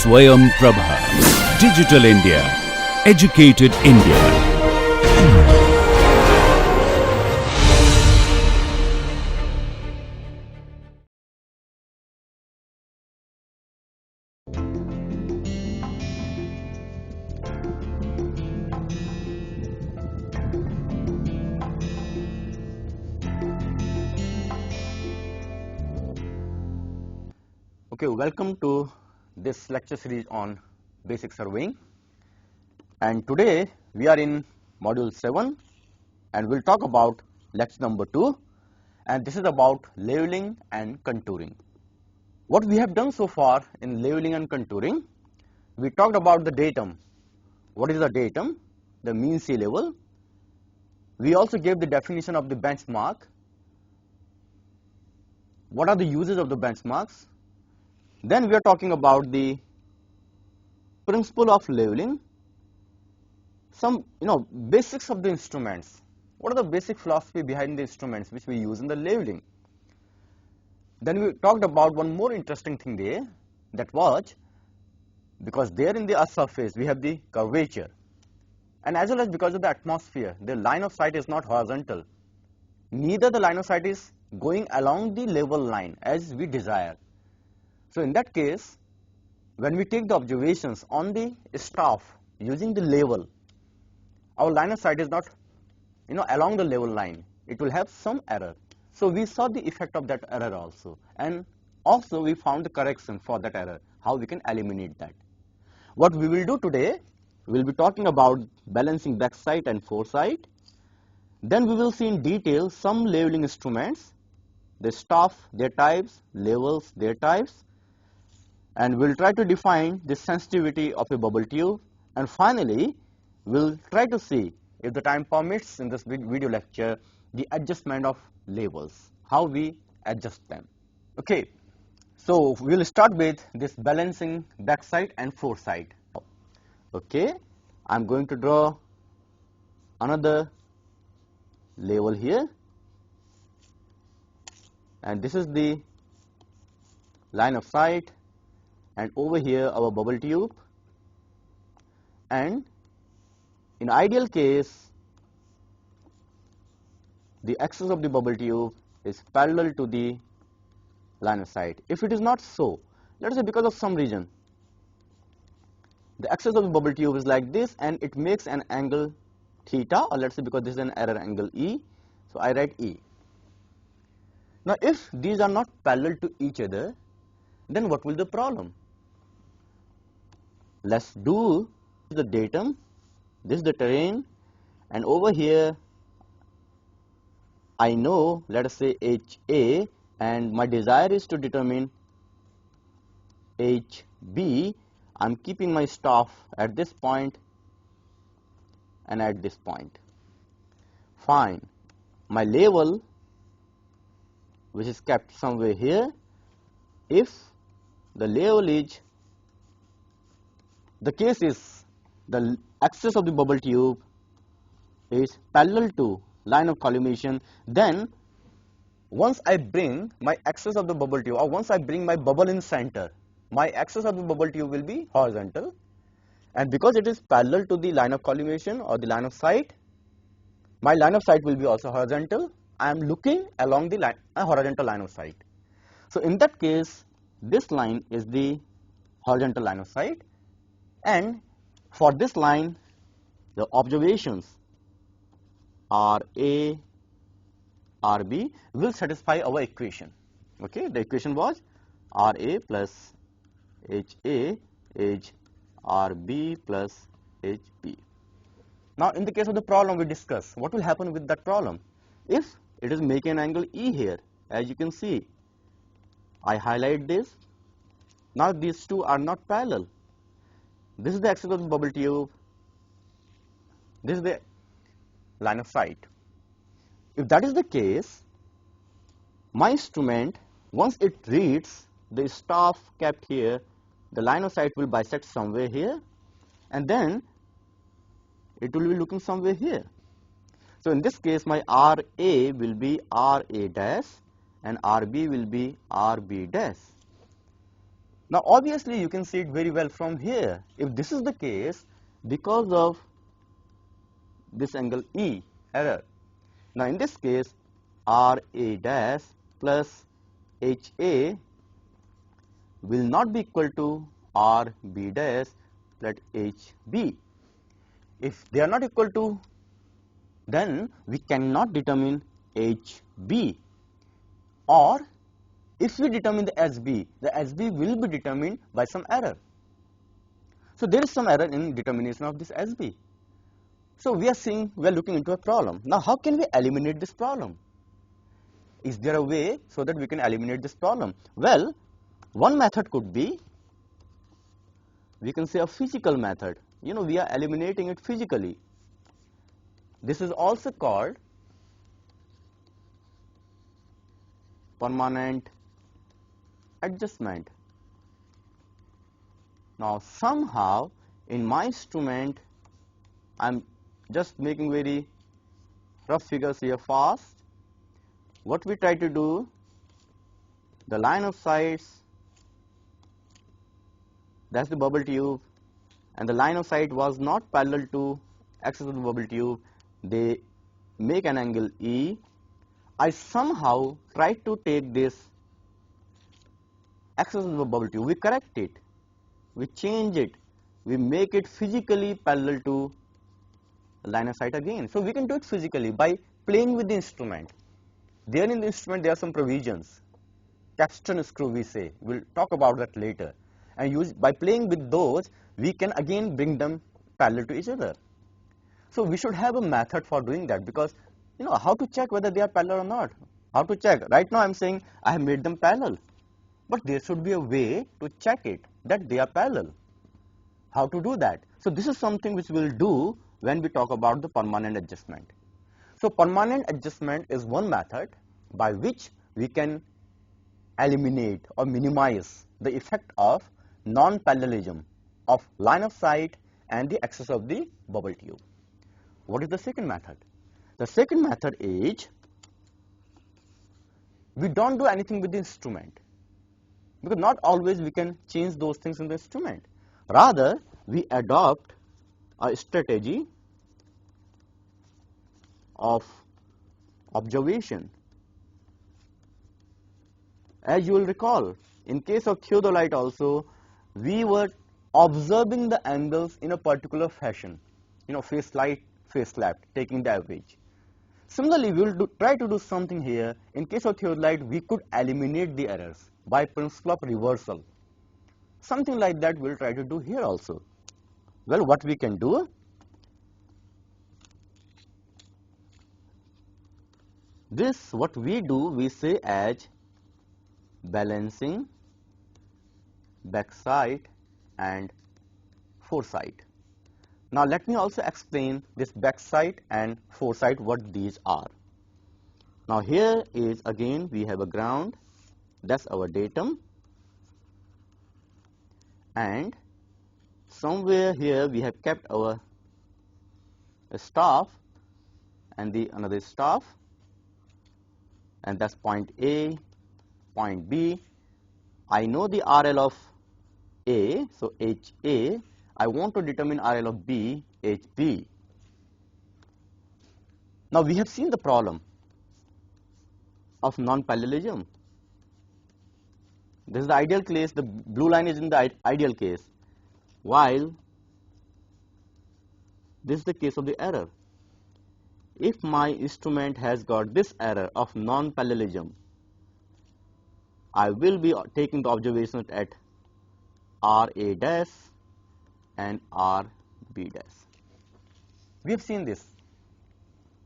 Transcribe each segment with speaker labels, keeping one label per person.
Speaker 1: Swayam Prabha. Digital India. Educated India.
Speaker 2: Okay, welcome to this lecture series on basic surveying, and today we are in module 7 and we'll talk about lecture number 2, and this is about leveling and contouring. What we have done so far in leveling and contouring, we talked about the datum. What is the datum? The mean sea level. We also gave the definition of the benchmark. What are the uses of the benchmarks? Then we are talking about the principle of leveling, some basics of the instruments. What are the basic philosophy behind the instruments which we use in the leveling? Then we talked about one more interesting thing there, that was because there in the earth surface we have the curvature, and as well as because of the atmosphere, the line of sight is not horizontal. Neither the line of sight is going along the level line as we desire. So in that case, when we take the observations on the staff using the level, our line of sight is not along the level line. It will have some error. So we saw the effect of that error also, and also we found the correction for that error, how we can eliminate that. What we will do today, we will be talking about balancing backsight and foresight. Then we will see in detail some leveling instruments, the staff, their types, levels, their types, and we will try to define the sensitivity of a bubble tube, and finally we will try to see, if the time permits in this video lecture, the adjustment of levels, how we adjust them. Okay, so we will start with this balancing backsight and foresight. Okay, I am going to draw another level here, and this is the line of sight, and over here our bubble tube, and in ideal case the axis of the bubble tube is parallel to the line of sight. If it is not so, let us say because of some reason the axis of the bubble tube is like this and it makes an angle theta, or let us say because this is an error angle E, so I write E. Now if these are not parallel to each other, then what will be the problem? Let's do the datum, this is the terrain, and over here I know, let us say HA, and my desire is to determine HB. I am keeping my staff at this point and at this point. Fine. My level, which is kept somewhere here, if the level is, the case is the axis of the bubble tube is parallel to line of collimation, then once I bring my axis of the bubble tube, or once I bring my bubble in center, my axis of the bubble tube will be horizontal, and because it is parallel to the line of collimation or the line of sight, my line of sight will be also horizontal. I am looking along the line, a horizontal line of sight. So in that case, this line is the horizontal line of sight, and for this line the observations RA, RB will satisfy our equation. Okay, the equation was RA plus HA is RB plus HB. Now in the case of the problem we discuss, what will happen with that problem? If it is making an angle E here, as you can see, I highlight this. Now these two are not parallel. This is the axis of the bubble tube, this is the line of sight. If that is the case, my instrument, once it reads the staff kept here, the line of sight will bisect somewhere here, and then it will be looking somewhere here. So in this case, my RA will be RA dash and RB will be RB dash. Now obviously you can see it very well from here. If this is the case, because of this angle E error. Now in this case, RA dash plus HA will not be equal to RB dash plus HB. If they are not equal to, then we cannot determine HB. Or if we determine the SB will be determined by some error. So there is some error in determination of this SB. So we are looking into a problem. Now how can we eliminate this problem? Is there a way so that we can eliminate this problem? Well, one method could be, we can say a physical method. You know, we are eliminating it physically. This is also called permanent adjustment. Now somehow in my instrument, I'm just making very rough figures here fast. What we try to do, the line of sights, that's the bubble tube, and the line of sight was not parallel to axis of the bubble tube. They make an angle E. I somehow try to take this axis of the bubble tube, we correct it, we change it, we make it physically parallel to line of sight again. So we can do it physically by playing with the instrument. There in the instrument there are some provisions, capstan screw we say, we'll talk about that later, and by playing with those we can again bring them parallel to each other. So we should have a method for doing that, because you know how to check whether they are parallel or not. How to check? Right now I am saying I have made them parallel, but there should be a way to check it that they are parallel. How to do that? So this is something which we will do when we talk about the permanent adjustment. So permanent adjustment is one method by which we can eliminate or minimize the effect of non-parallelism of line of sight and the axis of the bubble tube. What is the second method? The second method is, we don't do anything with the instrument, because not always we can change those things in the instrument. Rather, we adopt a strategy of observation. As you will recall, in case of theodolite also, we were observing the angles in a particular fashion, you know, face right, face left, taking the average. Similarly, we will try to do something here. In case of theodolite, we could eliminate the errors by principle of reversal. Something like that we will try to do here also. Well, what we can do? This, what we do, we say as balancing backside and foresight. Now let me also explain this backside and foresight, what these are. Now here is again we have a ground, that's our datum, and somewhere here we have kept our staff and the another staff, and that's point A, point B. I know the RL of A, so HA. I want to determine RL of B, HB. Now we have seen the problem of non-parallelism. This is the ideal case, the blue line is in the ideal case, while this is the case of the error. If my instrument has got this error of non-parallelism, I will be taking the observations at RA dash and RB dash. We have seen this.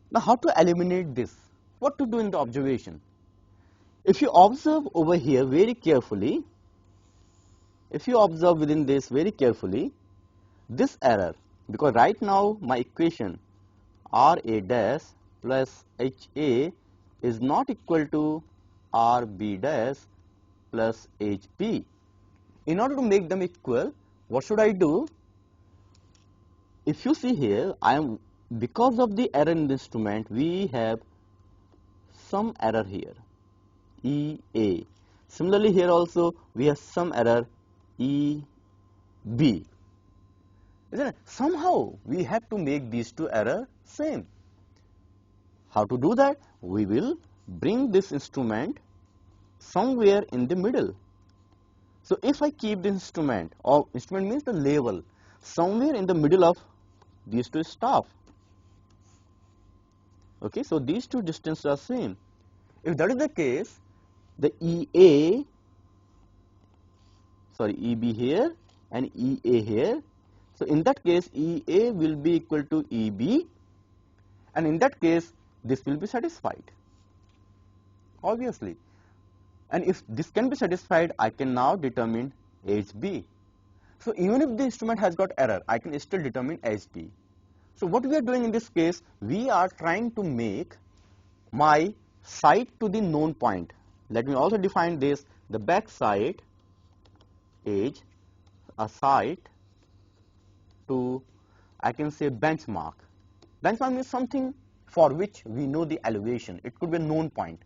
Speaker 2: Now how to eliminate this? What to do in the observation? If you observe over here very carefully, if you observe within this very carefully, this error, because right now my equation RA dash plus HA is not equal to RB dash plus HB. In order to make them equal, what should I do? If you see here, because of the error in the instrument, we have some error here, EA. Similarly here also we have some error EB. Isn't it? Somehow we have to make these two errors same. How to do that? We will bring this instrument somewhere in the middle. So if I keep the instrument, or instrument means the level, somewhere in the middle of these two staff. Okay, so these two distances are same. If that is the case, the EB here and EA here. So in that case, EA will be equal to EB, and in that case, this will be satisfied, obviously. And if this can be satisfied, I can now determine HB. So even if the instrument has got error, I can still determine HB. So what we are doing in this case, we are trying to make my side to the known point. Let me also define this. The back side is a side to, I can say, benchmark. Benchmark means something for which we know the elevation. It could be a known point.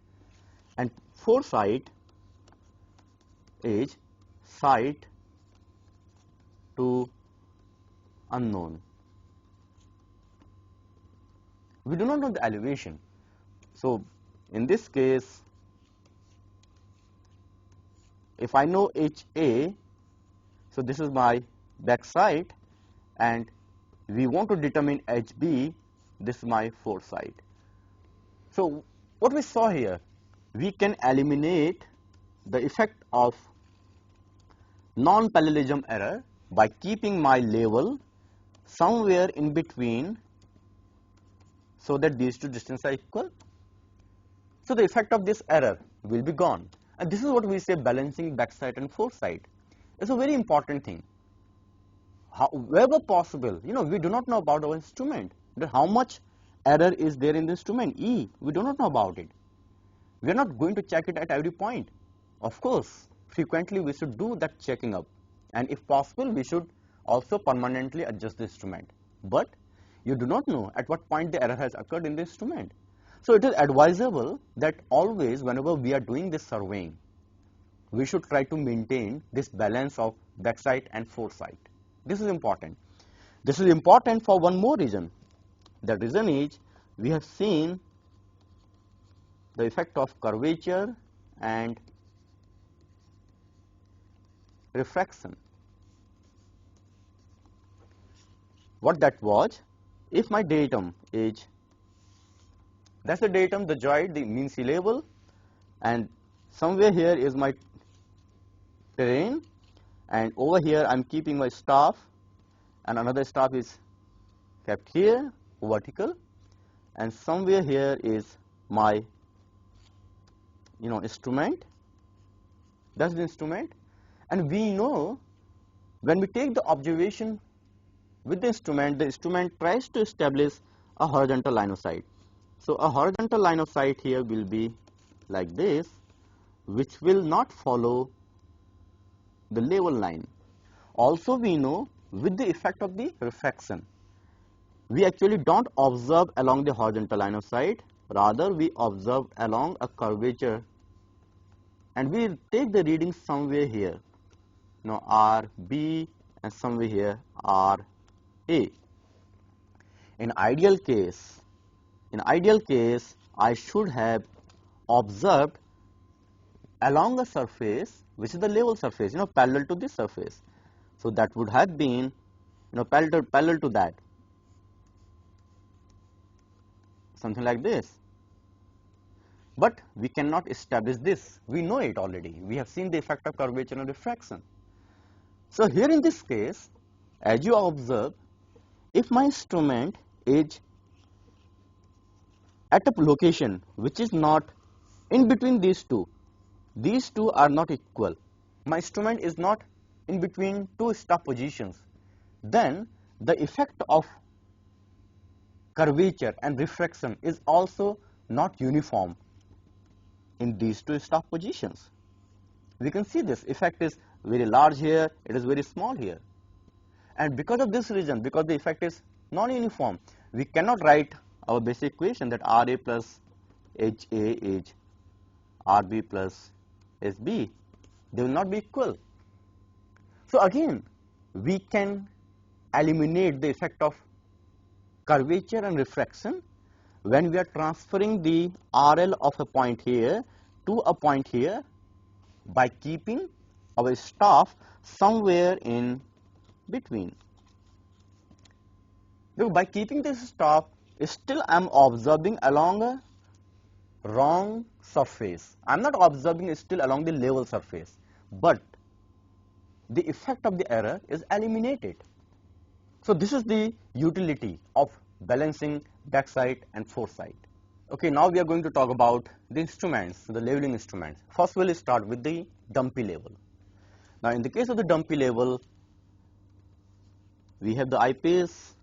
Speaker 2: And foresight is side to unknown. We do not know the elevation. So in this case, if I know HA, so this is my back side, and we want to determine HB, this is my foresight. So what we saw here, we can eliminate the effect of non-parallelism error by keeping my level somewhere in between, so that these two distances are equal. So the effect of this error will be gone. And this is what we say balancing backside and foresight. It's a very important thing. However possible, we do not know about our instrument. How much error is there in the instrument? E, we do not know about it. We are not going to check it at every point. Of course, frequently we should do that checking up. And if possible, we should also permanently adjust the instrument. But you do not know at what point the error has occurred in the instrument. So it is advisable that always, whenever we are doing this surveying, we should try to maintain this balance of backside and foresight. This is important. This is important for one more reason. The reason is, we have seen the effect of curvature and refraction. What that was, if my datum is, that's the datum, the joint, the mean sea level, and somewhere here is my terrain, and over here I am keeping my staff, and another staff is kept here, vertical, and somewhere here is my instrument. That's the instrument. And we know when we take the observation with the instrument tries to establish a horizontal line of sight. So a horizontal line of sight here will be like this, which will not follow the level line. Also we know with the effect of the refraction, we actually don't observe along the horizontal line of sight, rather we observe along a curvature, and we take the reading somewhere here, RB, and somewhere here RA. In ideal case, I should have observed along a surface which is the level surface, parallel to this surface. So that would have been, parallel to that, something like this. But we cannot establish this. We know it already. We have seen the effect of curvature and refraction. So here in this case, as you observe, if my instrument is at a location which is not in between these two are not equal, my instrument is not in between two staff positions, then the effect of curvature and refraction is also not uniform in these two staff positions. We can see this effect is very large here, it is very small here. And because of this reason, because the effect is non-uniform, we cannot write our basic equation that RA plus HA is RB plus SB. They will not be equal. So again, we can eliminate the effect of curvature and refraction when we are transferring the RL of a point here to a point here by keeping our staff somewhere in between. Look, by keeping this staff, still I am observing along a wrong surface. I am not observing still along the level surface, but the effect of the error is eliminated. So this is the utility of balancing backside and foresight. Okay, now we are going to talk about the instruments, the leveling instruments. First we'll start with the dumpy level. Now in the case of the dumpy level, we have the eyepiece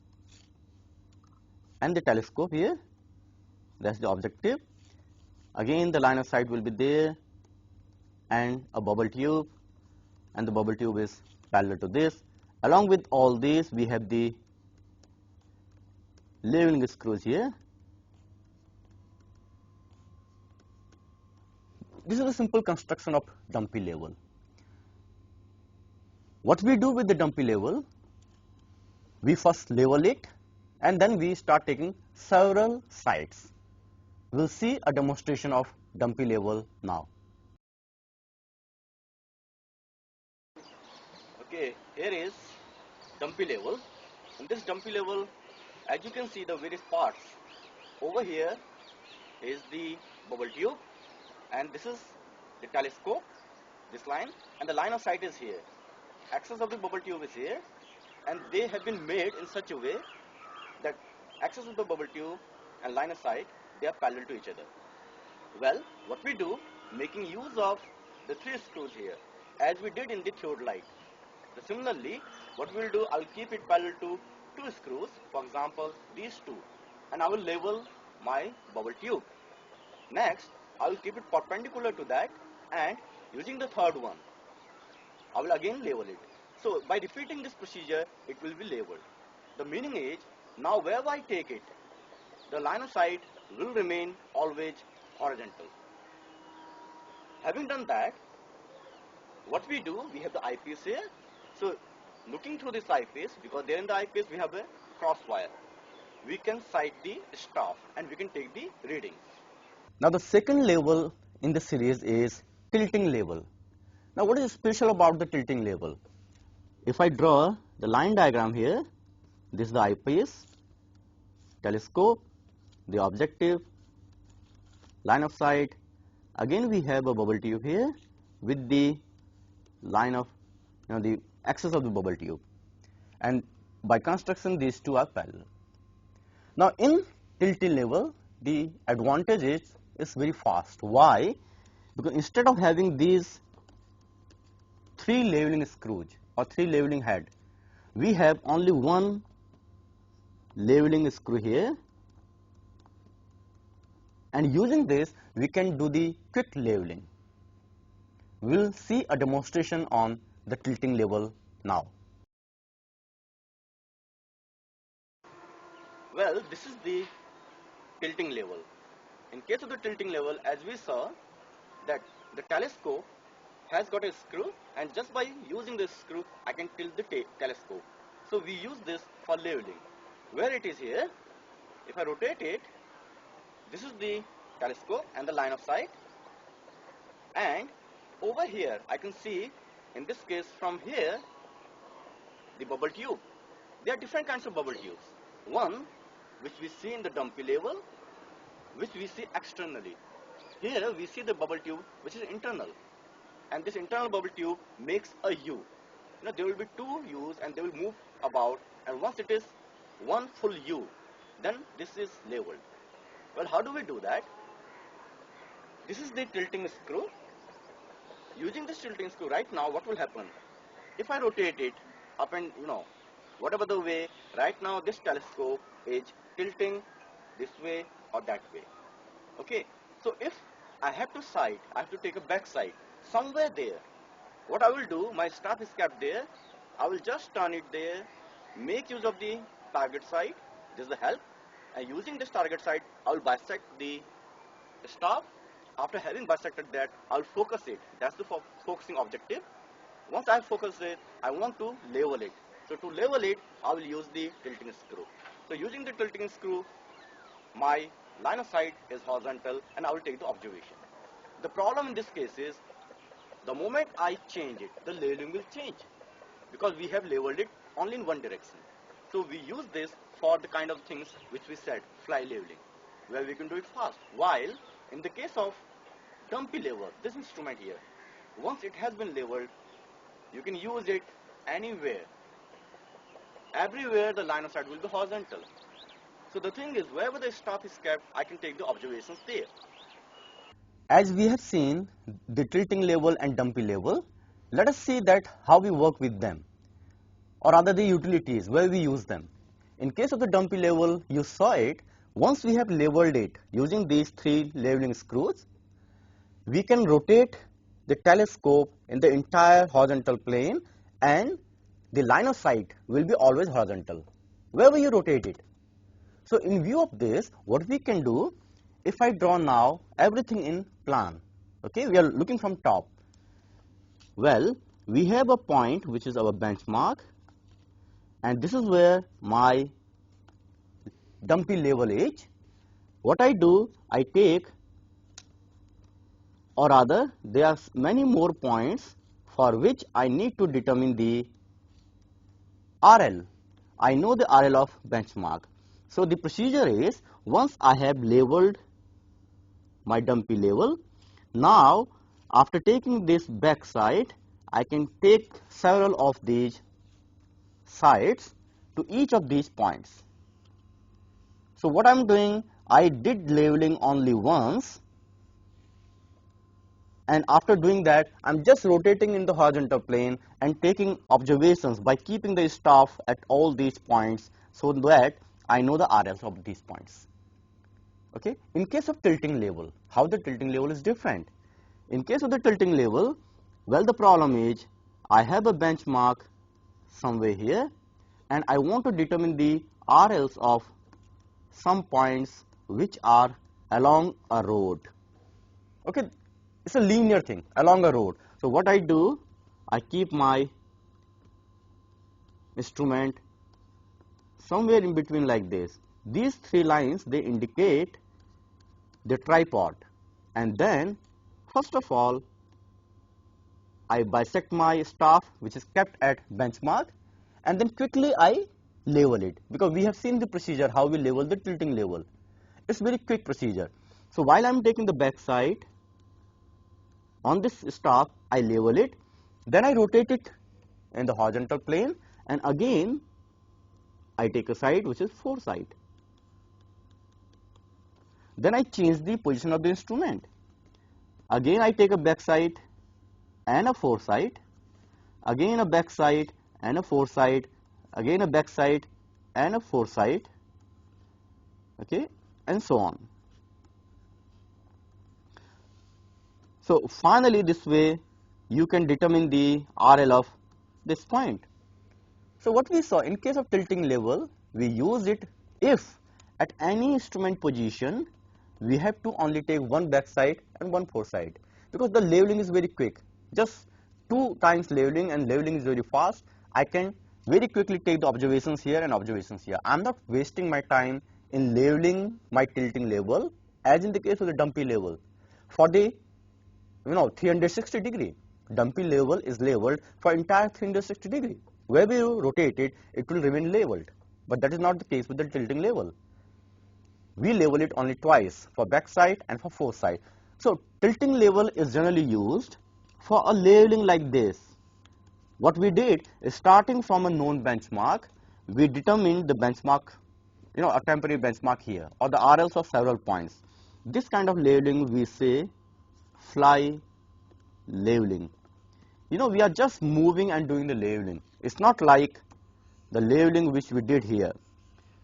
Speaker 2: and the telescope here. That's the objective. Again the line of sight will be there and a bubble tube, and the bubble tube is parallel to this. Along with all these, we have the leveling screws here. This is a simple construction of dumpy level. What we do with the dumpy level, we first level it and then we start taking several sides. We will see a demonstration of dumpy level now. Okay, here is dumpy level. In this dumpy level, as you can see the various parts. Over here is the bubble tube, and this is the telescope, this line, and the line of sight is here. Axis of the bubble tube is here, and they have been made in such a way that axis of the bubble tube and line of sight, they are parallel to each other. Well, what we do, making use of the three screws here, as we did in the theodolite. So similarly, what we will do, I will keep it parallel to two screws, for example, these two, and I will level my bubble tube. Next, I will keep it perpendicular to that, and using the third one, I will again level it. So by repeating this procedure, it will be leveled. The meaning is, now wherever I take it, the line of sight will remain always horizontal. Having done that, what we do, we have the eyepiece here. So looking through this eyepiece, because there in the eyepiece we have a cross wire, we can sight the staff and we can take the readings. Now the second level in the series is tilting level. Now what is special about the tilting level? If I draw the line diagram here, this is the eyepiece, telescope, the objective, line of sight. Again we have a bubble tube here with the line of, the axis of the bubble tube, and by construction these two are parallel. Now in tilting level, the advantage is very fast. Why? Because instead of having these three leveling screws or three leveling head, we have only one leveling screw here, and using this we can do the quick leveling. We will see a demonstration on the tilting level now. Well, this is the tilting level. In case of the tilting level, as we saw that the telescope has got a screw, and just by using this screw I can tilt the telescope. So we use this for leveling. Where it is here, if I rotate it, this is the telescope and the line of sight, and over here I can see, in this case from here, the bubble tube. There are different kinds of bubble tubes. One which we see in the dumpy level, which we see externally. Here we see the bubble tube which is internal, and this internal bubble tube makes a U. There will be two U's and they will move about, and once it is one full U, then this is leveled. Well, how do we do that? This is the tilting screw. Using this tilting screw right now, what will happen? If I rotate it up and whatever the way, right now this telescope is tilting this way or that way. Okay, so if I have to sight, I have to take a back sight somewhere there. What I will do, my staff is kept there, I will just turn it there, make use of the target sight, this is the help, and using this target sight, I will bisect the staff. After having bisected that, I will focus it, that's the focusing objective, Once I focus it, I want to level it. So to level it, I will use the tilting screw. So using the tilting screw, my line of sight is horizontal and I will take the observation. The problem in this case is the moment I change it, the leveling will change because we have leveled it only in one direction. So we use this for the kind of things which we said, fly leveling, where we can do it fast. While in the case of dumpy level, this instrument here, once it has been leveled, you can use it anywhere. Everywhere the line of sight will be horizontal. So the thing is, wherever the staff is kept, I can take the observations there. As we have seen the tilting level and dumpy level, let us see that how we work with them, or rather the utilities where we use them. In case of the dumpy level, you saw it, once we have leveled it using these 3 leveling screws, we can rotate the telescope in the entire horizontal plane and the line of sight will be always horizontal, wherever you rotate it. So in view of this, what we can do, if I draw now everything in plan, okay, we are looking from top. Well, we have a point which is our benchmark, and this is where my dumpy level is. What I do, I take, or rather there are many more points for which I need to determine the RL. I know the RL of benchmark. So the procedure is, once I have leveled my dumpy level, now after taking this back side, I can take several of these sides to each of these points. So what I am doing, I did leveling only once, and after doing that, I am just rotating in the horizontal plane and taking observations by keeping the staff at all these points so that I know the RLs of these points. Okay. In case of tilting level, how the tilting level is different? In case of the tilting level, well, the problem is I have a benchmark somewhere here and I want to determine the RLs of some points which are along a road. Okay, it's a linear thing along a road. So what I do, I keep my instrument somewhere in between like this. These 3 lines, they indicate the tripod, and then first of all I bisect my staff which is kept at benchmark, and then quickly I level it, because we have seen the procedure how we level the tilting level. It's very quick procedure. So while I am taking the back side on this staff, I level it, then I rotate it in the horizontal plane, and again I take a side which is foresight. Then I change the position of the instrument. Again I take a back side and a foresight, again a back side and a foresight, again a back side and a foresight, okay, and so on. So finally this way you can determine the RL of this point. So what we saw, in case of tilting level, we use it if at any instrument position we have to only take one back side and one foresight, because the leveling is very quick. Just 2 times leveling, and leveling is very fast. I can very quickly take the observations here and observations here. I am not wasting my time in leveling my tilting level as in the case of the dumpy level. For the 360 degree, dumpy level is leveled for entire 360 degree. Wherever you rotate it, it will remain leveled. But that is not the case with the tilting level. We level it only twice, for back side and for foresight. So tilting level is generally used for a leveling like this. What we did is, starting from a known benchmark, we determined the benchmark, a temporary benchmark here, or the RLs of several points. This kind of leveling we say fly leveling. We are just moving and doing the leveling. It's not like the leveling which we did here.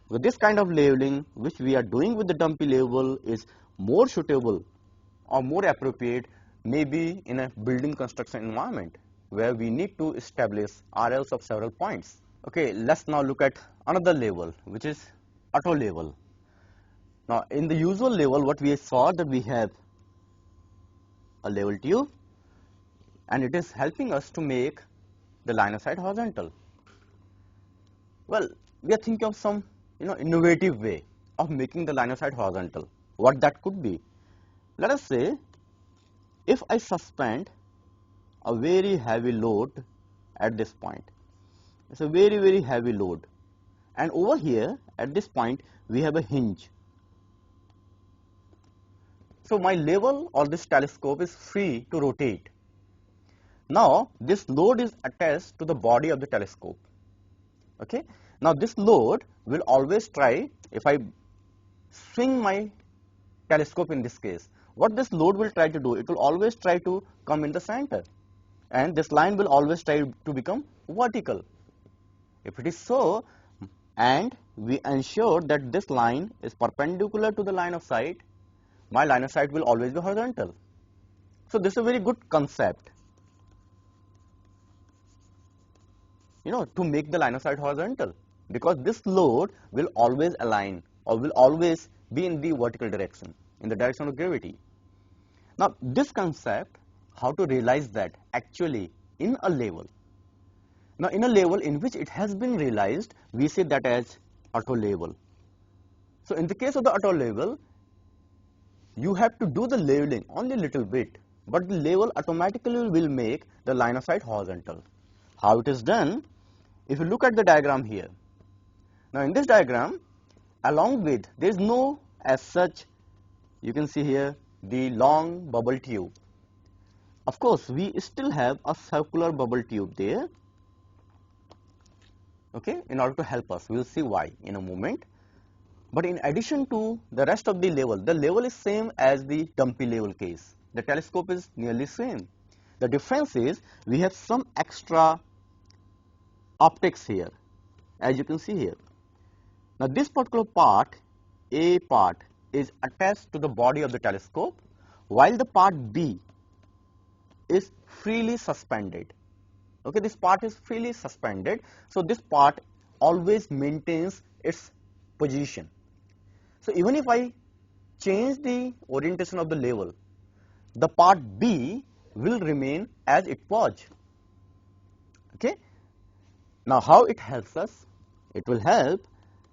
Speaker 2: With this kind of leveling which we are doing with the dumpy level is more suitable or more appropriate maybe in a building construction environment where we need to establish RLs of several points. Okay, let's now look at another level, which is auto level. Now in the usual level, what we saw, that we have a level tube and it is helping us to make the line of sight horizontal? Well, we are thinking of some innovative way of making the line of sight horizontal. What that could be? Let us say if I suspend a very heavy load at this point. It's a very heavy load, and over here at this point we have a hinge. So my level or this telescope is free to rotate. Now this load is attached to the body of the telescope. Okay. Now this load will always try, if I swing my telescope in this case, what this load will try to do, it will always try to come in the center, and this line will always try to become vertical. If it is so, and we ensure that this line is perpendicular to the line of sight, my line of sight will always be horizontal. So this is a very good concept, to make the line of sight horizontal, because this load will always align or will always be in the vertical direction, in the direction of gravity. Now this concept, how to realize that actually in a level. Now in a level in which it has been realized, we say that as auto level. So in the case of the auto level, you have to do the leveling only a little bit, but the level automatically will make the line of sight horizontal. How it is done? If you look at the diagram here, now in this diagram, along with, there is no as such, you can see here the long bubble tube. Of course, we still have a circular bubble tube there, okay, in order to help us. We will see why in a moment. But in addition to the rest of the level is same as the dumpy level case. The telescope is nearly same. The difference is we have some extra optics here, as you can see here. Now this particular part, A part, is attached to the body of the telescope, while the part B is freely suspended. Okay, this part is freely suspended, so this part always maintains its position. So even if I change the orientation of the level, the part B will remain as it was. Okay. Now how it helps us? It will help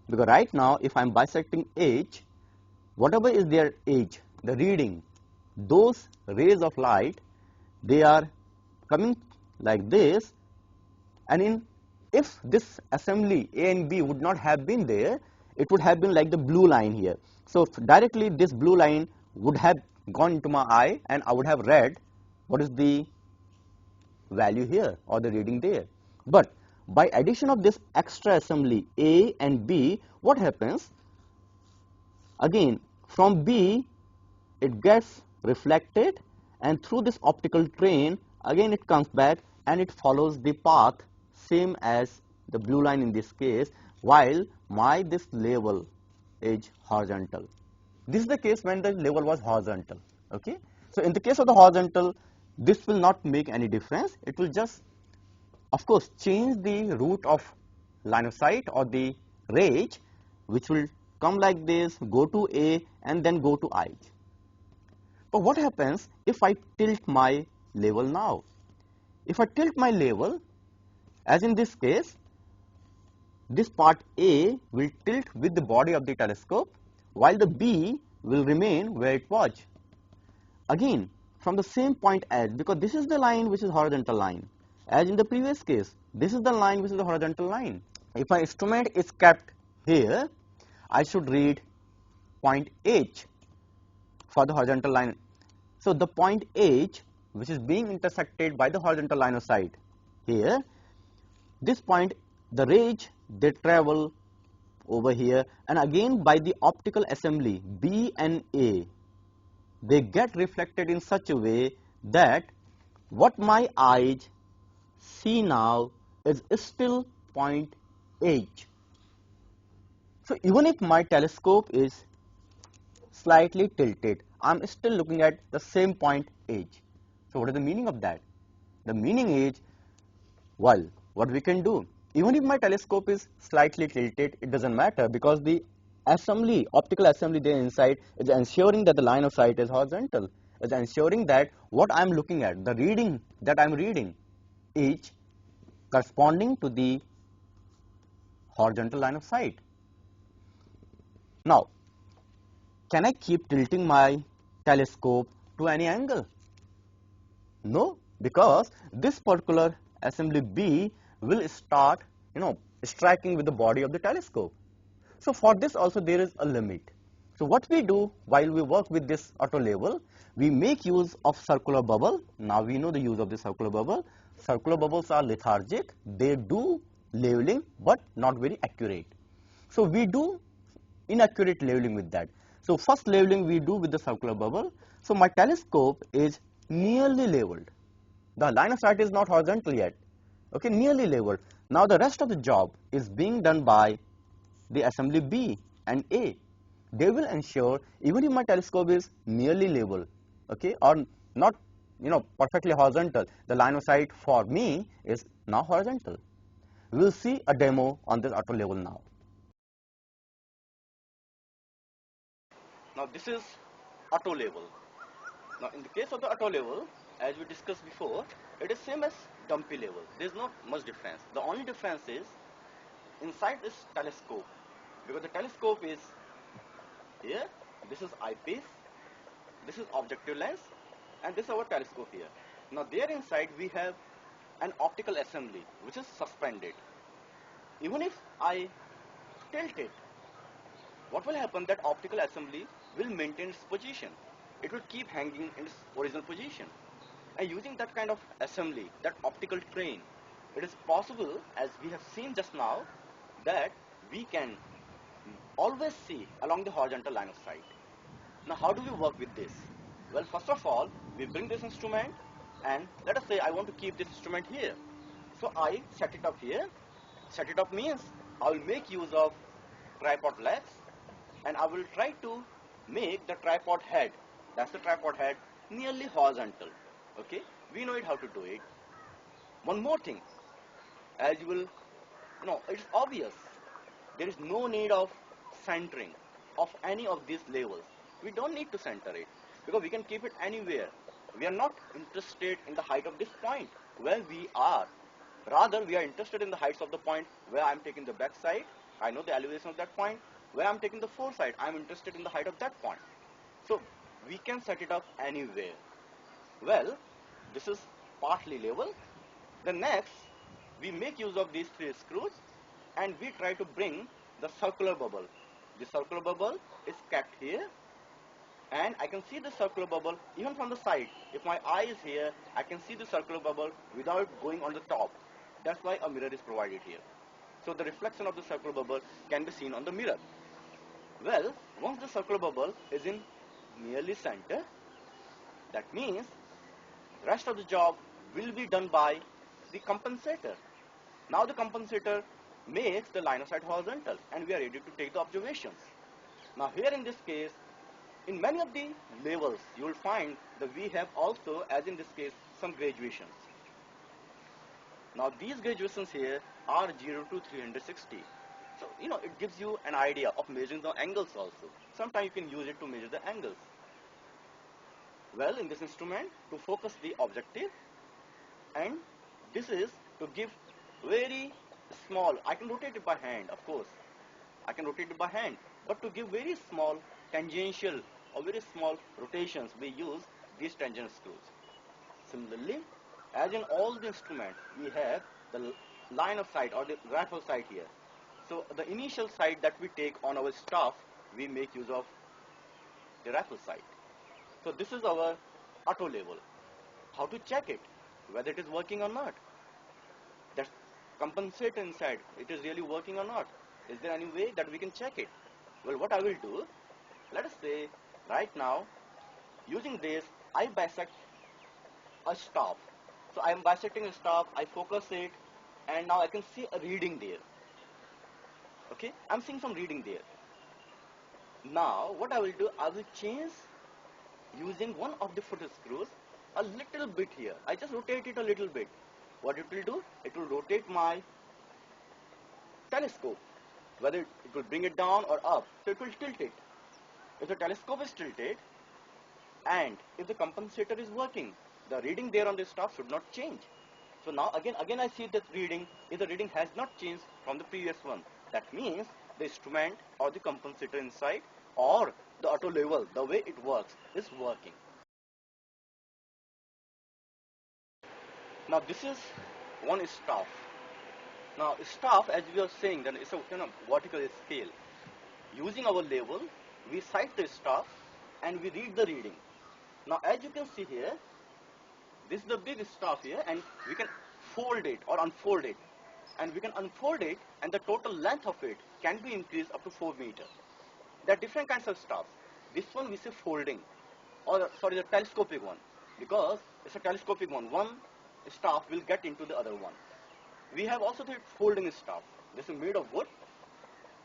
Speaker 2: because right now if I am bisecting edge, whatever is their edge, the reading, those rays of light, they are coming like this, and if this assembly A and B would not have been there, it would have been like the blue line here. So directly this blue line would have gone into my eye, and I would have read what is the value here or the reading there. But by addition of this extra assembly A and B, what happens? Again, from B it gets reflected, and through this optical train again it comes back and it follows the path same as the blue line in this case, while this level is horizontal. This is the case when the level was horizontal. Okay. So in the case of the horizontal, this will not make any difference. It will just, of course, change the route of line of sight or the range, which will come like this, go to A and then go to I. But what happens if I tilt my level now? If I tilt my level, as in this case, this part A will tilt with the body of the telescope, while the B will remain where it was. Again, from the same point as, because this is the line which is horizontal line, as in the previous case, this is the line which is the horizontal line. If my instrument is kept here, I should read point H for the horizontal line. So the point H, which is being intersected by the horizontal line of sight here, this point, the rays, they travel over here, and again by the optical assembly B and A, they get reflected in such a way that what my eyes see now is still point H. So even if my telescope is slightly tilted, I am still looking at the same point H. So what is the meaning of that? The meaning is, well, what we can do, even if my telescope is slightly tilted, it doesn't matter, because the assembly, optical assembly there inside is ensuring that the line of sight is horizontal, is ensuring that what I am looking at, the reading that I am reading, is corresponding to the horizontal line of sight. Now, can I keep tilting my telescope to any angle? No, because this particular assembly B will start, striking with the body of the telescope. So for this also there is a limit. So what we do while we work with this auto level, we make use of circular bubble. Now we know the use of the circular bubble. Circular bubbles are lethargic. They do leveling but not very accurate. So we do inaccurate leveling with that. So first leveling we do with the circular bubble. So my telescope is nearly leveled. The line of sight is not horizontal yet. Okay, nearly leveled. Now the rest of the job is being done by the assembly B and A. They will ensure even if my telescope is nearly level, okay, or not, perfectly horizontal, the line of sight for me is now horizontal. We will see a demo on this auto level now. Now this is auto level. Now in the case of the auto level, as we discussed before, it is same as dumpy level. There is not much difference. The only difference is inside this telescope, because the telescope is here, this is eyepiece, this is objective lens, and this is our telescope here. Now there inside we have an optical assembly which is suspended. Even if I tilt it, what will happen, that optical assembly will maintain its position. It will keep hanging in its original position. And using that kind of assembly, that optical train, it is possible, as we have seen just now, that we can always see along the horizontal line of sight. Now how do we work with this? Well, first of all, we bring this instrument, and let us say I want to keep this instrument here. So I set it up here. Set it up means I will make use of tripod legs, and I will try to make the tripod head, that's the tripod head, nearly horizontal. Okay, we know it how to do it. One more thing, as you will know, it's obvious, there is no need of centering of any of these levels. We don't need to center it because we can keep it anywhere. We are not interested in the height of this point where we are. Rather, we are interested in the heights of the point where I am taking the back side. I know the elevation of that point. Where I am taking the foresight, I am interested in the height of that point. So we can set it up anywhere. Well, this is partly level. The next, we make use of these three screws and we try to bring the circular bubble. The circular bubble is kept here, and I can see the circular bubble even from the side. If my eye is here, I can see the circular bubble without going on the top. That's why a mirror is provided here. So the reflection of the circular bubble can be seen on the mirror. Well, once the circular bubble is in nearly center, that means the rest of the job will be done by the compensator. Now the compensator makes the line of sight horizontal and we are ready to take the observations. Now here in this case, in many of the levels you will find that we have also, as in this case, some graduations. Now these graduations here are 0 to 360. So, it gives you an idea of measuring the angles also. Sometimes you can use it to measure the angles. Well, in this instrument, to focus the objective, and this is to give very small, I can rotate it by hand, of course. I can rotate it by hand, but to give very small tangential or very small rotations, we use these tangent screws. Similarly, as in all the instruments, we have the line of sight or the rifle sight here. So the initial sight that we take on our staff, we make use of the rifle sight. So this is our auto level. How to check it, whether it is working or not? That compensator inside, it is really working or not? Is there any way that we can check it? Well, what I will do, let us say right now, using this, I bisect a staff. So I am bisecting a staff, I focus it, and now I can see a reading there. Okay, I'm seeing some reading there. Now what I will do, I will change using one of the foot screws a little bit here. I just rotate it a little bit. What it will do, it will rotate my telescope, whether it will bring it down or up, so it will tilt it. If the telescope is tilted and if the compensator is working, the reading there on the staff should not change. So now again I see that reading is the reading has not changed from the previous one. That means the instrument or the compensator inside or the auto level, the way it works, is working. Now this is one staff. Now staff, as we are saying, that it's a vertical scale. Using our level, we sight the staff and we read the reading. Now as you can see here, this is the big staff here, and we can fold it or unfold it, and we can unfold it, and the total length of it can be increased up to 4 meters. There are different kinds of staffs. This one we say folding, or sorry, the telescopic one, because it's a telescopic one. One staff will get into the other one. We have also the folding staff. This is made of wood.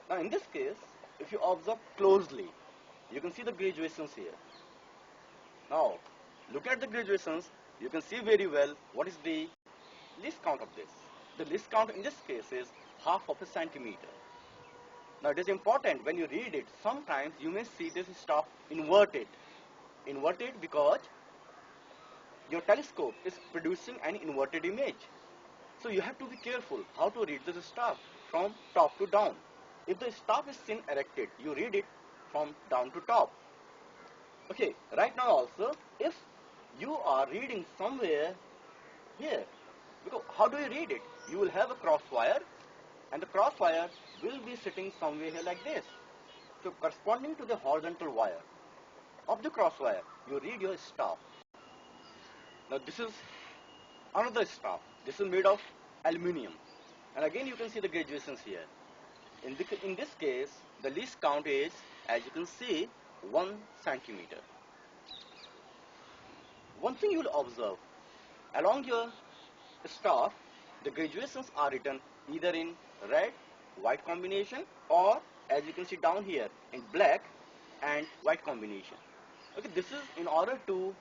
Speaker 2: Now in this case, if you observe closely, you can see the graduations here. Now look at the graduations. You can see very well what is the least count of this. The least count in this case is half of a centimeter. Now it is important when you read it, sometimes you may see this staff inverted. Inverted because your telescope is producing an inverted image. So you have to be careful how to read this staff from top to down. If the staff is seen erected, you read it from down to top. Okay, right now also, if you are reading somewhere here, because how do you read it? You will have a crosswire, and the crosswire will be sitting somewhere here like this. So corresponding to the horizontal wire of the crosswire, you read your staff. Now this is another staff. This is made of aluminium, and again you can see the graduations here. In this case, the least count is, as you can see, 1 centimeter. One thing you will observe, along your staff, the graduations are written either in red, white combination, or as you can see down here, in black and white combination. Okay, this is in order to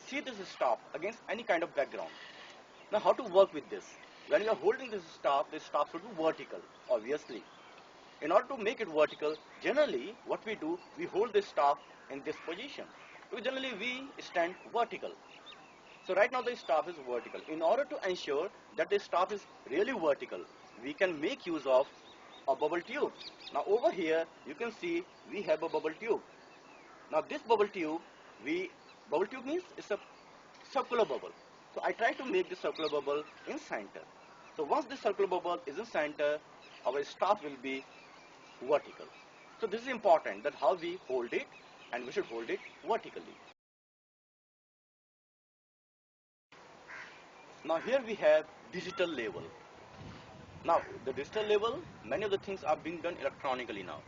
Speaker 2: see this staff against any kind of background. Now how to work with this? When you are holding this staff should be vertical, obviously. In order to make it vertical, generally what we do, we hold this staff in this position. Because generally we stand vertical. So right now the staff is vertical. In order to ensure that the staff is really vertical, we can make use of a bubble tube. Now over here you can see we have a bubble tube. Now this bubble tube means it's a circular bubble. So I try to make the circular bubble in center. So once the circular bubble is in center, our staff will be vertical. So this is important, that how we hold it, and we should hold it vertically. Now here we have digital label. Now the digital label, many of the things are being done electronically now.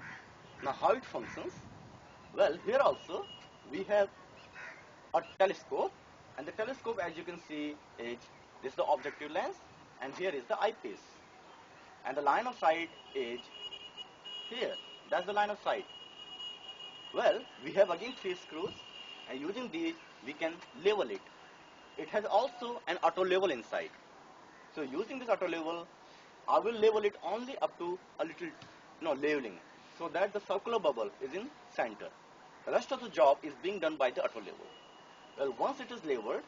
Speaker 2: Now how it functions? Well, here also we have a telescope, and the telescope, as you can see, is this is the objective lens, and here is the eyepiece, and the line of sight is here. That's the line of sight. Well, we have again 3 screws, and using these we can level it. It has also an auto level inside. So using this auto level, I will level it only up to a little leveling, so that the circular bubble is in center. The rest of the job is being done by the auto level. Well, once it is leveled,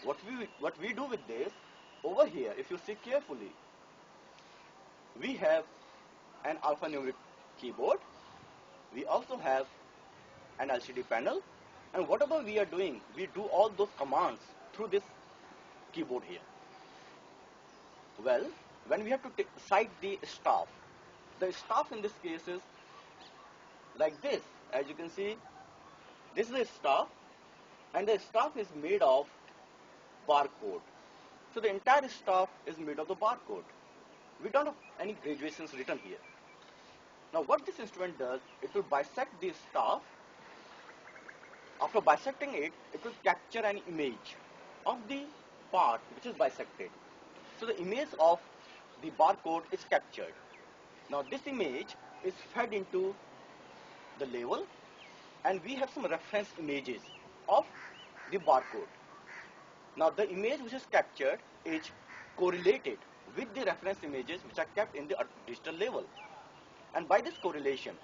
Speaker 2: what we do with this, over here, if you see carefully, we have an alphanumeric keyboard. We also have an LCD panel, and whatever we are doing, we do all those commands through this keyboard here. Well, when we have to sight the staff in this case is like this. As you can see, this is a staff, and the staff is made of barcode. So the entire staff is made of the barcode. We don't have any graduations written here. Now what this instrument does, it will bisect the staff. After bisecting it, it will capture an image of the part which is bisected. So the image of the barcode is captured. Now this image is fed into the level, and we have some reference images of the barcode. Now the image which is captured is correlated with the reference images which are kept in the digital level. And by this correlation,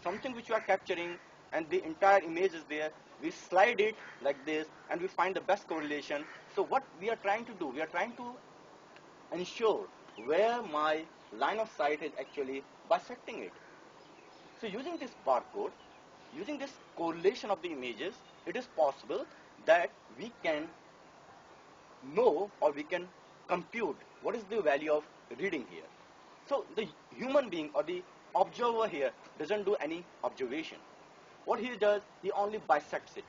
Speaker 2: something which you are capturing and the entire image is there. We slide it like this and we find the best correlation. So what we are trying to do, we are trying to ensure where my line of sight is actually bisecting it. So using this barcode, using this correlation of the images, it is possible that we can know or we can compute what is the value of reading here. So the human being or the observer here doesn't do any observation. What he does, he only bisects it,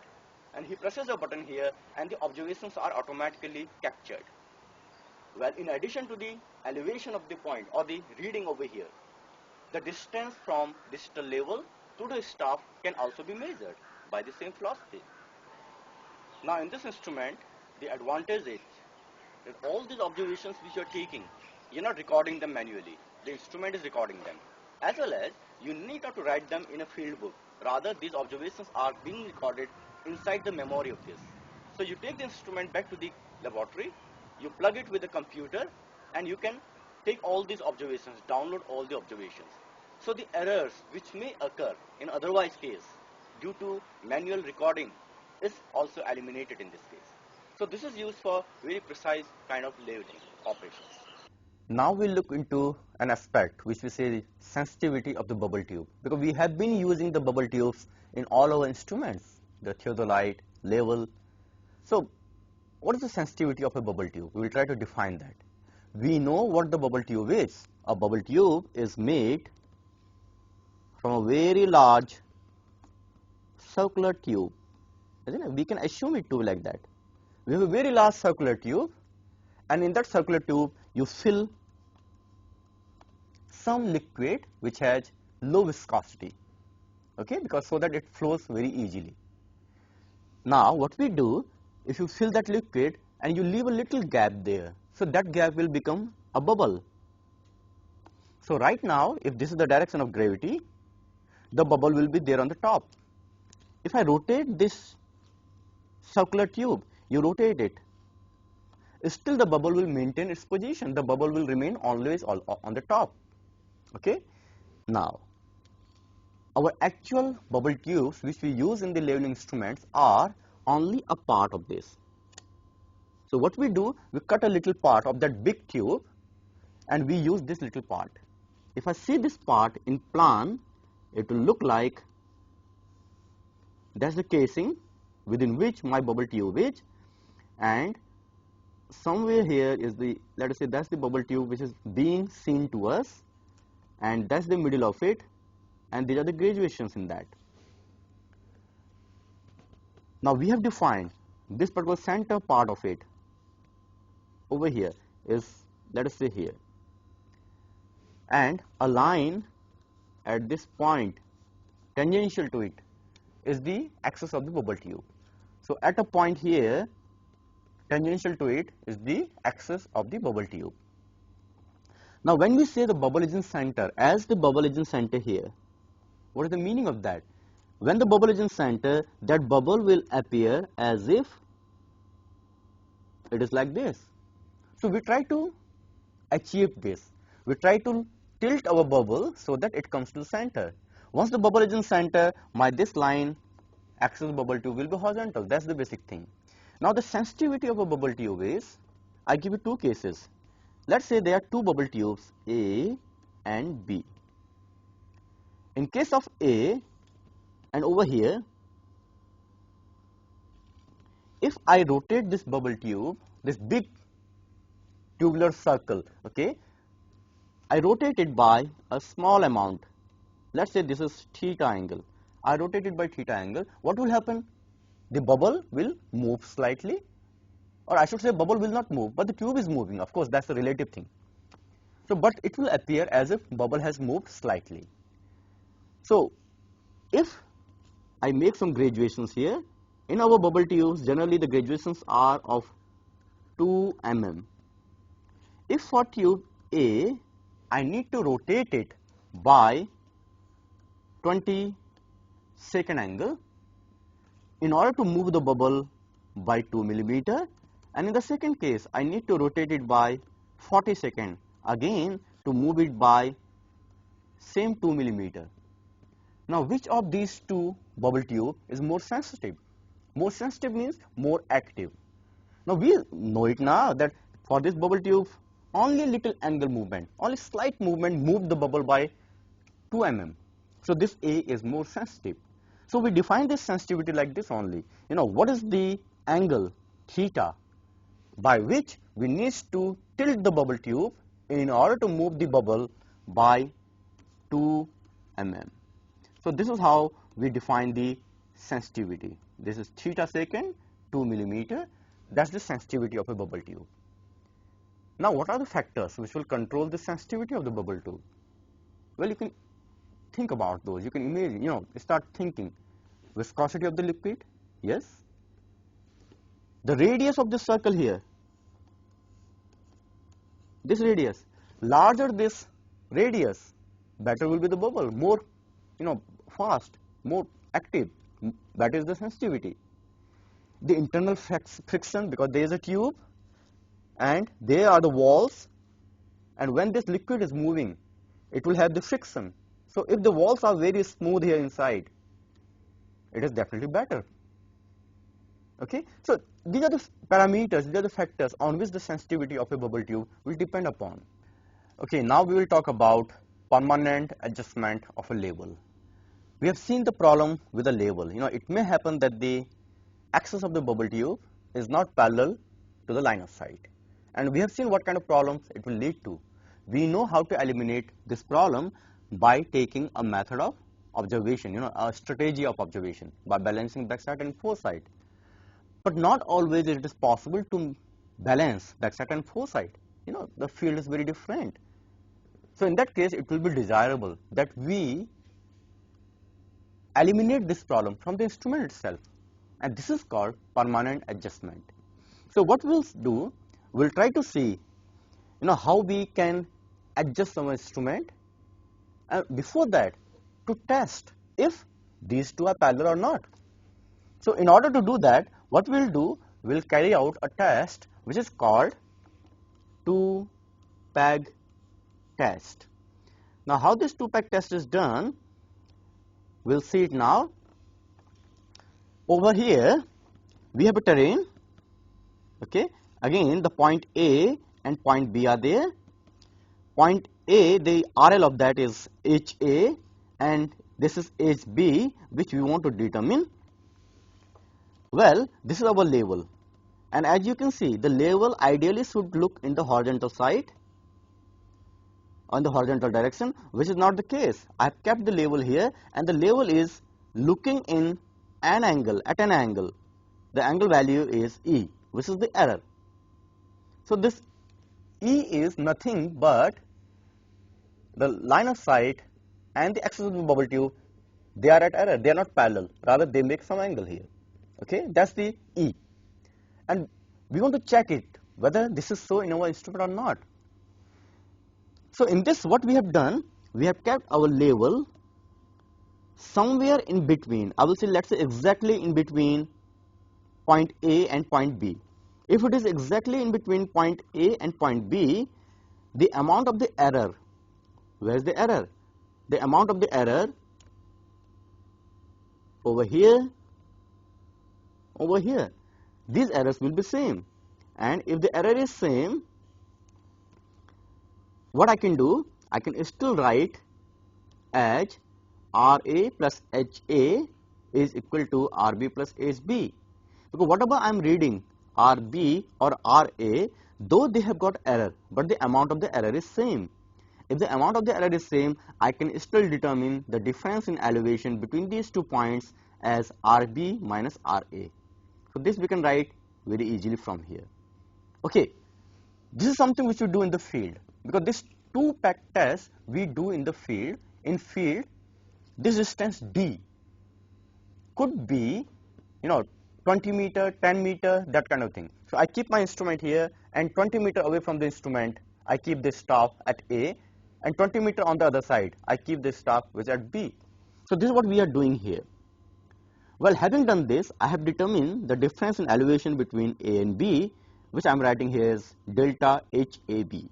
Speaker 2: and he presses a button here and the observations are automatically captured. Well, in addition to the elevation of the point or the reading over here, the distance from distal level to the staff can also be measured by the same philosophy. Now in this instrument, the advantage is that all these observations which you are taking, you're not recording them manually. The instrument is recording them. As well as you need not to write them in a field book. Rather, these observations are being recorded inside the memory of this. So you take the instrument back to the laboratory, you plug it with the computer, and you can take all these observations, download all the observations. So the errors which may occur in otherwise case due to manual recording is also eliminated in this case. So this is used for very precise kind of labeling operations. Now we'll look into an aspect which we say the sensitivity of the bubble tube, because we have been using the bubble tubes in all our instruments, the theodolite, level. So what is the sensitivity of a bubble tube? We will try to define that. We know what the bubble tube is. A bubble tube is made from a very large circular tube, isn't it? We can assume it to be like that. We have a very large circular tube, and in that circular tube you fill some liquid which has low viscosity, okay, because so that it flows very easily. Now what we do, if you fill that liquid and you leave a little gap there, so that gap will become a bubble. So right now, if this is the direction of gravity, the bubble will be there on the top. If I rotate this circular tube, you rotate it, still the bubble will maintain its position. The bubble will remain always on the top. Okay. Now, our actual bubble tubes which we use in the leveling instruments are only a part of this. So what we do, we cut a little part of that big tube and we use this little part. If I see this part in plan, it will look like that's the casing within which my bubble tube is, and somewhere here is the, let us say that's the bubble tube which is being seen to us, and that's the middle of it, and these are the graduations in that. Now we have defined this particular center part of it over here is, let us say here, and a line at this point tangential to it is the axis of the bubble tube. So at a point here, tangential to it is the axis of the bubble tube. Now when we say the bubble is in center, as the bubble is in center here, what is the meaning of that? When the bubble is in center, that bubble will appear as if it is like this. So we try to achieve this. We try to tilt our bubble so that it comes to the center. Once the bubble is in center, my this line axis bubble tube will be horizontal. That's the basic thing. Now the sensitivity of a bubble tube is, I give you two cases. Let's say there are two bubble tubes, A and B. In case of A, and over here, if I rotate this bubble tube, this big tubular circle, okay, I rotate it by a small amount. Let's say this is theta angle. I rotate it by theta angle. What will happen? The bubble will move slightly, or I should say bubble will not move, but the tube is moving. Of course, that's a relative thing. So, but it will appear as if bubble has moved slightly. So, if I make some graduations here, in our bubble tubes, generally the graduations are of 2 mm. If for tube A, I need to rotate it by 20-second angle in order to move the bubble by 2 mm, and in the second case, I need to rotate it by 40 seconds again to move it by same 2 mm. Now, which of these two bubble tube is more sensitive. More sensitive means more active. Now we know it now that for this bubble tube, only little angle movement, only slight movement moved the bubble by 2 mm. So this A is more sensitive. So we define this sensitivity like this only. What is the angle theta by which we need to tilt the bubble tube in order to move the bubble by 2 mm. So this is how we define the sensitivity. This is theta second, 2 millimeter. That's the sensitivity of a bubble tube. Now what are the factors which will control the sensitivity of the bubble tube? Well, you can think about those. You can imagine, start thinking. Viscosity of the liquid, yes. The radius of the circle here, this radius, larger this radius, better will be the bubble, more, fast, more active, that is the sensitivity. The internal friction, because there is a tube and there are the walls, and when this liquid is moving, it will have the friction. So if the walls are very smooth here inside, it is definitely better. Okay, so these are the parameters, these are the factors on which the sensitivity of a bubble tube will depend upon. Okay, now we will talk about permanent adjustment of a label. We have seen the problem with a label. It may happen that the axis of the bubble tube is not parallel to the line of sight, and we have seen what kind of problems it will lead to. We know how to eliminate this problem by taking a method of observation, a strategy of observation by balancing backside and foresight. But not always it is possible to balance backside and foresight. The field is very different. So in that case, it will be desirable that we eliminate this problem from the instrument itself, and this is called permanent adjustment. So what we'll do, we'll try to see, how we can adjust our instrument, and before that, to test if these two are parallel or not. So in order to do that, what we'll do, we'll carry out a test which is called two-peg test. Now how this two-peg test is done, we'll see it now. Over here, we have a terrain. Okay, again the point A and point B are there. Point A, the RL of that is HA, and this is HB, which we want to determine. Well, this is our label, and as you can see, the label ideally should look in the horizontal side, on the horizontal direction, which is not the case. I have kept the label here, and the label is looking in an angle, at an angle. The angle value is E, which is the error. So this E is nothing but the line of sight and the axis of the bubble tube, they are at error, they are not parallel, rather they make some angle here. Okay, that's the E, and we want to check it whether this is so in our instrument or not. So in this, what we have done, we have kept our label somewhere in between. I will say, let's say exactly in between point A and point B. If it is exactly in between point A and point B, the amount of the error, where is the error? The amount of the error over here, over here, these errors will be same. And if the error is same, what I can do, I can still write as RA plus HA is equal to RB plus HB, because whatever I am reading, RB or RA, though they have got error, but the amount of the error is same. If the amount of the error is same, I can still determine the difference in elevation between these 2 points as RB minus RA. So this we can write very easily from here. Okay, this is something which we do in the field, because this two-peg test we do in the field. In field, this distance D could be, 20 meter, 10 meter, that kind of thing. So I keep my instrument here, and 20 meter away from the instrument, I keep this staff at A, and 20 meter on the other side, I keep this staff which is at B. So this is what we are doing here. Well, having done this, I have determined the difference in elevation between A and B, which I am writing here is delta HAB.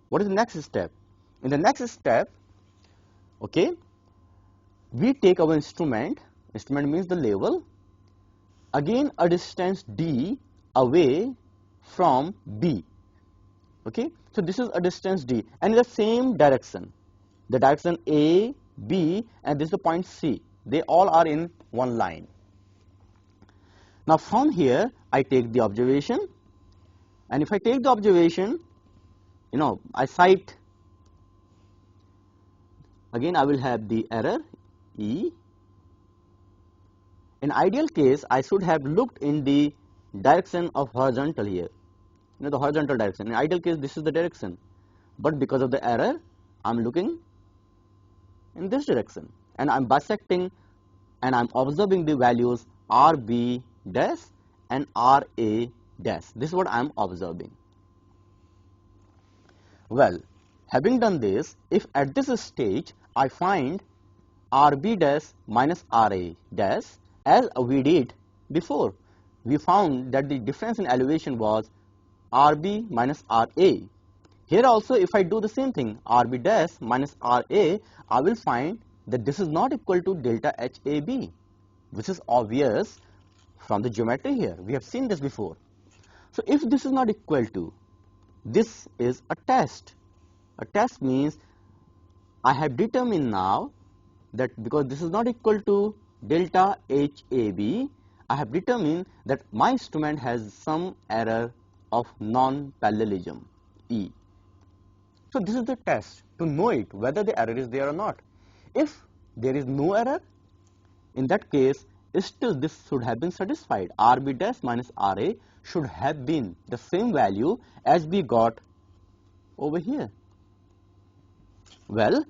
Speaker 2: What is the next step? In the next step, okay, we take our instrument, instrument means the level, again a distance d away from B. Okay, so this is a distance d and in the same direction, the direction A, B, and this is the point C. They all are in one line. Now from here I take the observation, and if I take the observation, I cite, again I will have the error E. In ideal case, I should have looked in the direction of horizontal here, the horizontal direction. In ideal case, this is the direction, but because of the error, I am looking in this direction, and I am bisecting, and I am observing the values RB dash and RA dash. This is what I am observing. Well, having done this, if at this stage I find RB dash minus RA dash, as we did before, we found that the difference in elevation was RB minus RA. Here also, if I do the same thing, RB dash minus RA, I will find that this is not equal to delta HAB, which is obvious from the geometry here. We have seen this before. So if this is not equal to, this is a test. A test means I have determined now that because this is not equal to delta HAB, I have determined that my instrument has some error of non-parallelism, E. So this is the test to know it, whether the error is there or not. If there is no error, in that case, still this should have been satisfied. RB dash minus RA should have been the same value as we got over here. Well,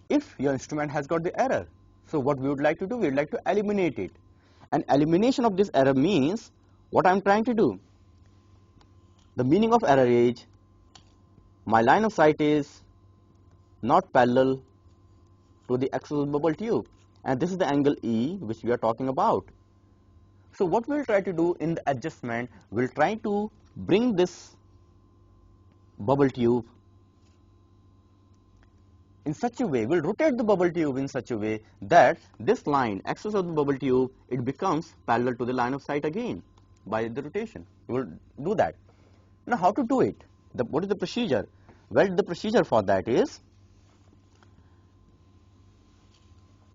Speaker 2: if your instrument has got the error, so what we would like to do, we would like to eliminate it. And elimination of this error means, what I am trying to do, the meaning of error is, my line of sight is not parallel to the axis of the bubble tube, and this is the angle E which we are talking about. So what we will try to do in the adjustment, we will try to bring this bubble tube in such a way, we will rotate the bubble tube in such a way that this line, axis of the bubble tube, it becomes parallel to the line of sight again by the rotation. We will do that. Now how to do it? What is the procedure? Well, the procedure for that is,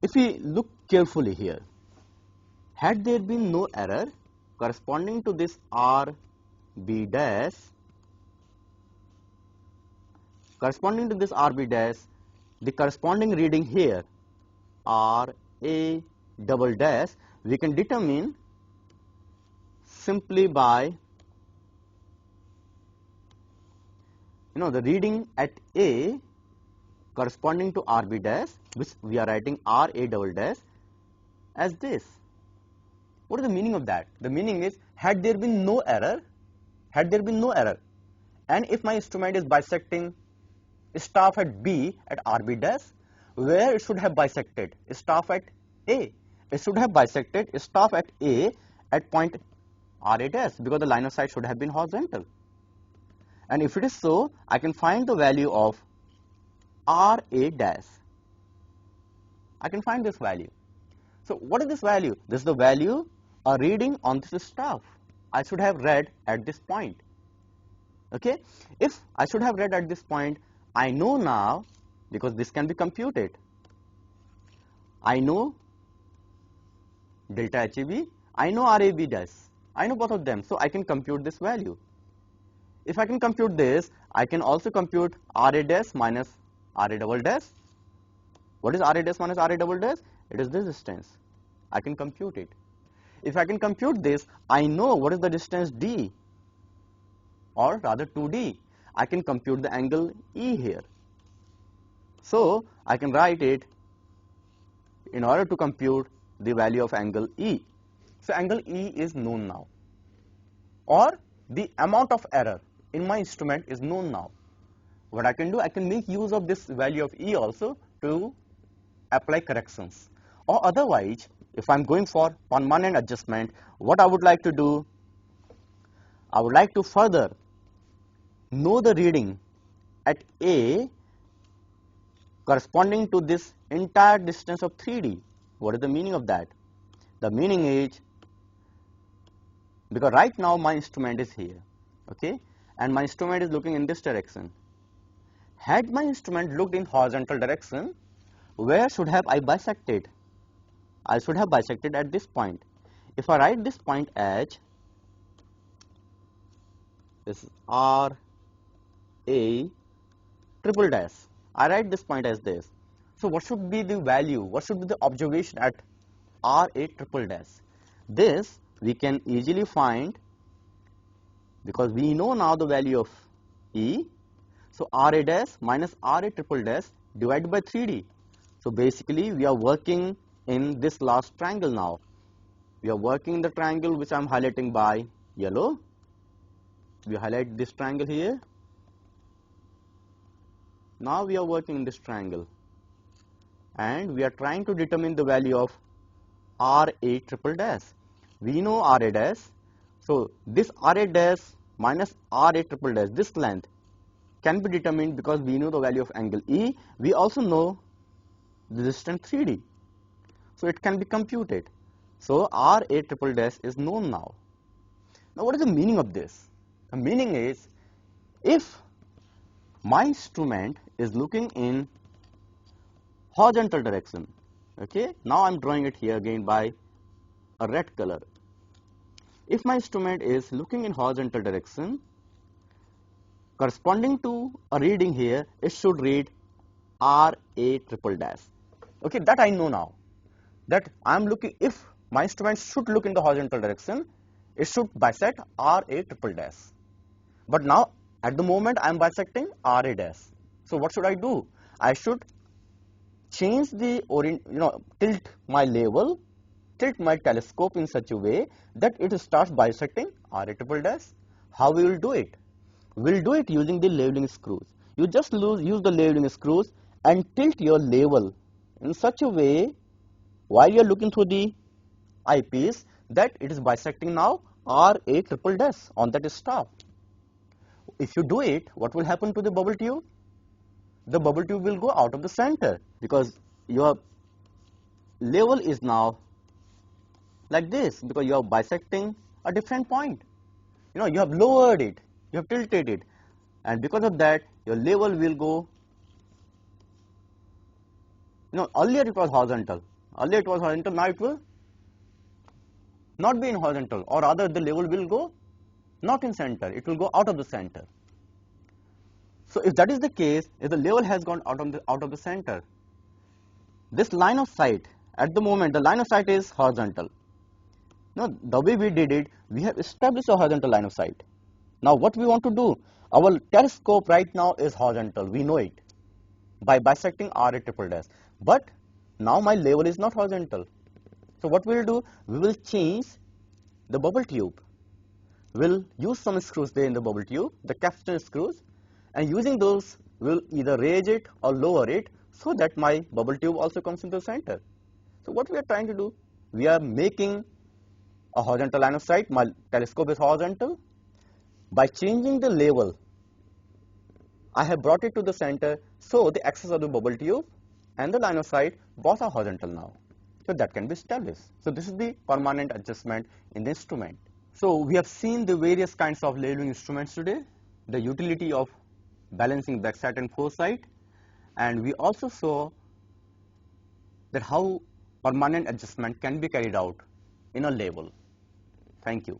Speaker 2: if we look carefully here, had there been no error corresponding to this RB dash, the corresponding reading here, RA double dash, we can determine simply by, the reading at A corresponding to RB dash, which we are writing RA double dash as this. What is the meaning of that? The meaning is, had there been no error, and if my instrument is bisecting staff at B at RB dash, where it should have bisected staff at A? It should have bisected staff at A at point RA dash, because the line of sight should have been horizontal. And if it is so, I can find the value of RA dash. I can find this value. So what is this value? This is the value, a reading on this staff. I should have read at this point. Okay? If I should have read at this point, I know now, because this can be computed, I know delta HAB, I know RAB dash, I know both of them, so I can compute this value. If I can compute this, I can also compute RA dash minus RA double dash. What is RA dash minus RA double dash? It is this distance. I can compute it. If I can compute this, I know what is the distance D, or rather 2D. I can compute the angle E here. So I can write it in order to compute the value of angle E. So angle E is known now, or the amount of error in my instrument is known now. What I can do, I can make use of this value of E also to apply corrections. Or otherwise, if I am going for permanent adjustment, what I would like to do, I would like to further know the reading at A corresponding to this entire distance of 3D. What is the meaning of that? The meaning is, because right now my instrument is here, okay, and my instrument is looking in this direction. Had my instrument looked in horizontal direction, where should have I bisected? I should have bisected at this point. If I write this point as, this is R A triple dash, I write this point as this. So what should be the value, what should be the observation at R A triple dash? This we can easily find because we know now the value of E. So R A dash minus R A triple dash divided by 3D. So basically we are working in this last triangle now. We are working in the triangle which I am highlighting by yellow. We highlight this triangle here. Now we are working in this triangle and we are trying to determine the value of R A triple dash. We know R A dash. So this R A dash minus R A triple dash, this length can be determined because we know the value of angle E. We also know the distance 3D. So it can be computed. So R A triple dash is known now. Now what is the meaning of this? The meaning is, if my instrument is looking in horizontal direction, okay, now I am drawing it here again by a red color. If my instrument is looking in horizontal direction, corresponding to a reading here, it should read R A triple dash. Okay, that I know now. That I am looking, if my instrument should look in the horizontal direction, it should bisect R A triple dash. But now at the moment I am bisecting R A dash. So what should I do? I should change the tilt my level, tilt my telescope in such a way that it starts bisecting R A triple dash. How we will do it? We will do it using the leveling screws. You just use the leveling screws and tilt your level in such a way while you are looking through the eyepiece that it is bisecting now R A triple dash on that star. If you do it, what will happen to the bubble tube? The bubble tube will go out of the center because your level is now like this, because you are bisecting a different point. You have lowered it, you have tilted it, and because of that your level will go, earlier it was horizontal, now it will not be in horizontal, or rather the level will go not in center, it will go out of the center. So if that is the case, if the level has gone out of the center, this line of sight, at the moment the line of sight is horizontal. Now the way we did it, we have established a horizontal line of sight. Now what we want to do, our telescope right now is horizontal, we know it, by bisecting R A triple dash. But now my level is not horizontal. So what we will do, we will change the bubble tube. We will use some screws there in the bubble tube, the capstan screws, and using those we will either raise it or lower it so that my bubble tube also comes into the center. So what we are trying to do, we are making a horizontal line of sight, my telescope is horizontal. By changing the level, I have brought it to the center, so the axis of the bubble tube and the line of sight both are horizontal now. So that can be established. So this is the permanent adjustment in the instrument. So we have seen the various kinds of leveling instruments today, the utility of balancing backside and foresight, and we also saw that how permanent adjustment can be carried out in a level. Thank you.